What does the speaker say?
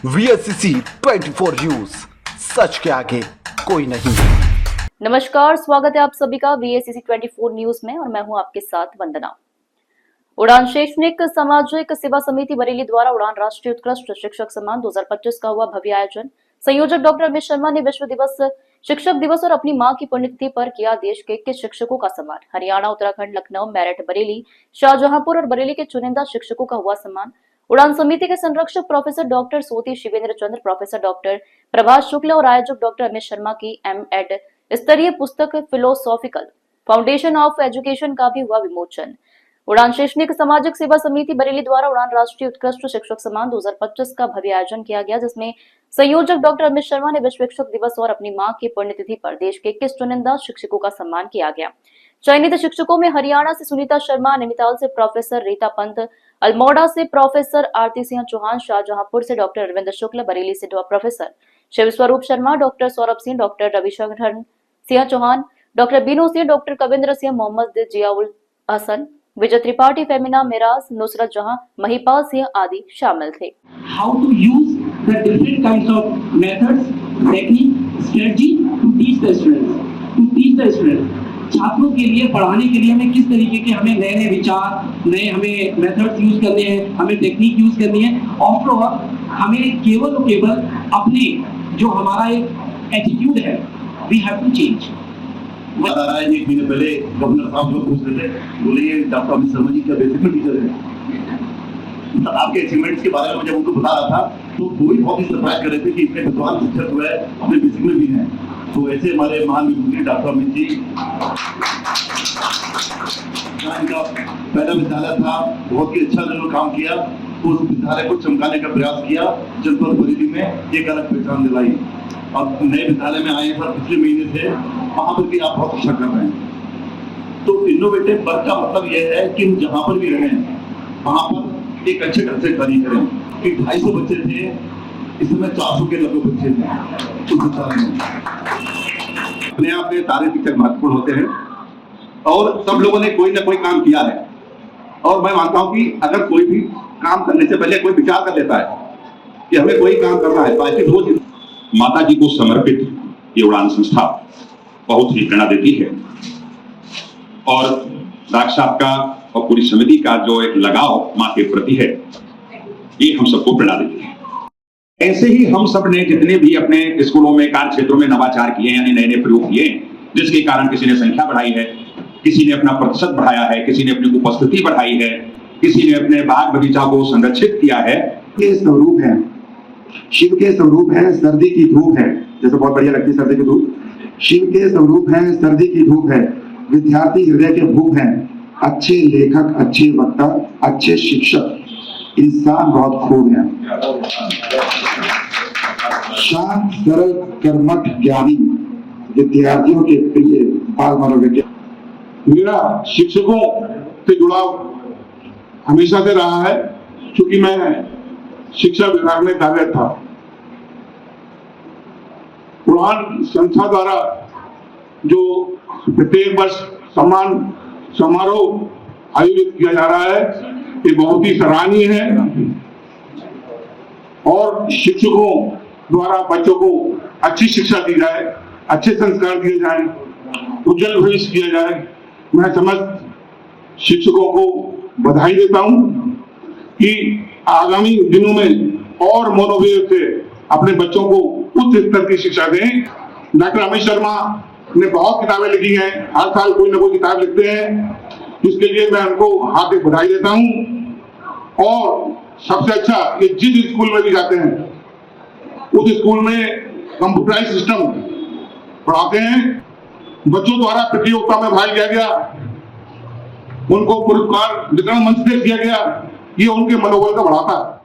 VSCC 24 news, सच के आगे कोई नहीं। नमस्कार, स्वागत है आप सभी का VSCC 24 न्यूज में और मैं हूं आपके साथ वंदना। उड़ान शैक्षणिक सामाजिक सेवा समिति बरेली द्वारा उड़ान राष्ट्रीय उत्कृष्ट शिक्षक सम्मान 2025 का हुआ भव्य आयोजन। संयोजक डॉक्टर अमित शर्मा ने विश्व दिवस, शिक्षक दिवस और अपनी मां की पुण्यतिथि पर किया देश के 21 शिक्षकों का सम्मान। हरियाणा, उत्तराखंड, लखनऊ, मेरठ, बरेली, शाहजहांपुर और बरेली के चुनिंदा शिक्षकों का हुआ सम्मान। उड़ान समिति के संरक्षक प्रोफेसर डॉक्टर सोती शिवेंद्र चंद्र, प्रोफेसर डॉक्टर प्रभाष शुक्ला और आयोजक डॉक्टर अमित शर्मा की M.Ed स्तरीय पुस्तक फिलोसॉफिकल फाउंडेशन ऑफ एजुकेशन का भी हुआ विमोचन। उड़ान शैक्षणिक सामाजिक सेवा समिति बरेली द्वारा उड़ान राष्ट्रीय उत्कृष्ट शिक्षक सम्मान 2025 का भव्य आयोजन किया गया, जिसमें संयोजक डॉक्टर अमित शर्मा ने विश्व शिक्षक दिवस और अपनी मां की पुण्यतिथि पर देश के 21 चुनिंदा शिक्षकों का सम्मान किया गया। चयनित शिक्षकों में हरियाणा से सुनीता शर्मा, नैनीताल से प्रोफेसर रीता पंत, अल्मोड़ा से प्रोफेसर आरती सिंह चौहान, शाहजहांपुर से डॉक्टर अरविंद शुक्ल, बरेली से professor Shiv Swaroop Sharma, doctor Saurabh Singh, doctor Ravishankar Singh Chauhan, doctor Binu Singh, doctor Kavindra Singh, Mohammad Ziaul Hasan, Vijay Tripathi, Femina Miraj, Nusrat Jahan, Mahipal Singh आदि शामिल थे। How to use the different kinds of methods, technique, strategy to teach the students. छात्रों के लिए, पढ़ाने के लिए हमें किस तरीके के हमें नए विचार, नए हमें मेथड्स यूज करने हैं, हमें टेक्निक यूज करनी है। आफ्टर ऑल हमें केवल और केवल अपने जो हमारा एक एटीट्यूड है, वी हैव टू चेंज। बता रहा है, एक महीने पहले गवर्नर साहब लोग पूछ रहे थे, बोले ये डॉक्टर अमित शर्मा जी क्या बेसिक में टीचर है। तो आपके अचीवमेंट्स के बारे में जब उनको बता रहा था तो वो भी बहुत ही सरप्राइज कर रहे थे कि इतने विद्वान शिक्षक हुए अपने बेसिक में भी हैं। तो ऐसे हमारे महान विभूति डॉक्टर अमित जी, इनका पहला विद्यालय था, बहुत ही अच्छा उन्होंने काम किया, उस विद्यालय को चमकाने का प्रयास किया, जनपद बरेली में एक अलग पहचान दिलाई। अब नए विद्यालय में आए सर, पिछले महीने से, वहां पर भी आप बहुत अच्छा कर रहे हैं। तो इनोवेटिव वर्क का मतलब यह है कि हम जहां पर भी रहें वहां पर एक अच्छे ढंग से कार्य करें। कि 250 बच्चे थे, इस समय 400 के लगभग बच्चे थे उस विद्यालय में। अपने आप में सारे शिक्षक महत्वपूर्ण होते हैं और सब लोगों ने कोई ना कोई काम किया है। और मैं मानता हूं कि अगर कोई भी काम करने से पहले कोई विचार कर लेता है कि हमें कोई काम करना है, तो ऐसी रोज माता जी को समर्पित ये उड़ान संस्था बहुत ही प्रेरणा देती है। और डॉक्टर साहब का और पूरी समिति का जो एक लगाव मां के प्रति है, ये हम सबको प्रेरणा देती है। ऐसे ही हम सब ने जितने भी अपने स्कूलों में, कार्य क्षेत्रों में नवाचार किए, यानी नए नए प्रयोग किए, जिसके कारण किसी ने संख्या बढ़ाई है, किसी ने अपना प्रतिशत बढ़ाया है, किसी ने अपनी उपस्थिति बढ़ाई है, किसी ने अपने बाग बगीचा को संरक्षित किया है। के स्वरूप है, शिव के स्वरूप है, सर्दी की धूप है, जैसे बहुत बढ़िया लगती है सर्दी की धूप। शिव के स्वरूप है, सर्दी की धूप है, विद्यार्थी हृदय के भूप हैं, अच्छे लेखक, अच्छे वक्ता, अच्छे शिक्षक, इंसान बहुत खूब है, शांत, सरल, कर्मठ, ज्ञानी, विद्यार्थियों के प्रिय, बाल मनोवैज्ञानिक। मेरा शिक्षकों से जुड़ाव हमेशा से रहा है, क्योंकि मैं शिक्षा विभाग में कार्यरत था। उड़ान संस्था द्वारा जो प्रत्येक वर्ष सम्मान समारोह आयोजित किया जा रहा है, ये बहुत ही सराहनीय है। और शिक्षकों द्वारा बच्चों को अच्छी शिक्षा दी जाए, अच्छे संस्कार दिए जाए, उज्जवल भविष्य किया जाए। मैं समस्त शिक्षकों को बधाई देता हूं कि आगामी दिनों में और मनोवेग से अपने बच्चों को उच्च स्तर की शिक्षा दें। डॉक्टर अमित शर्मा ने बहुत किताबें लिखी हैं, हर साल कोई ना कोई किताब लिखते हैं, इसके लिए मैं उनको हार्दिक बधाई देता हूं। और सबसे अच्छा, ये जिस स्कूल में भी जाते हैं उस स्कूल में कंप्यूटराइज सिस्टम पढ़ाते हैं। बच्चों द्वारा प्रतियोगिता में भाग लिया गया, उनको पुरस्कार वितरण मंच से किया गया, ये उनके मनोबल को बढ़ाता है।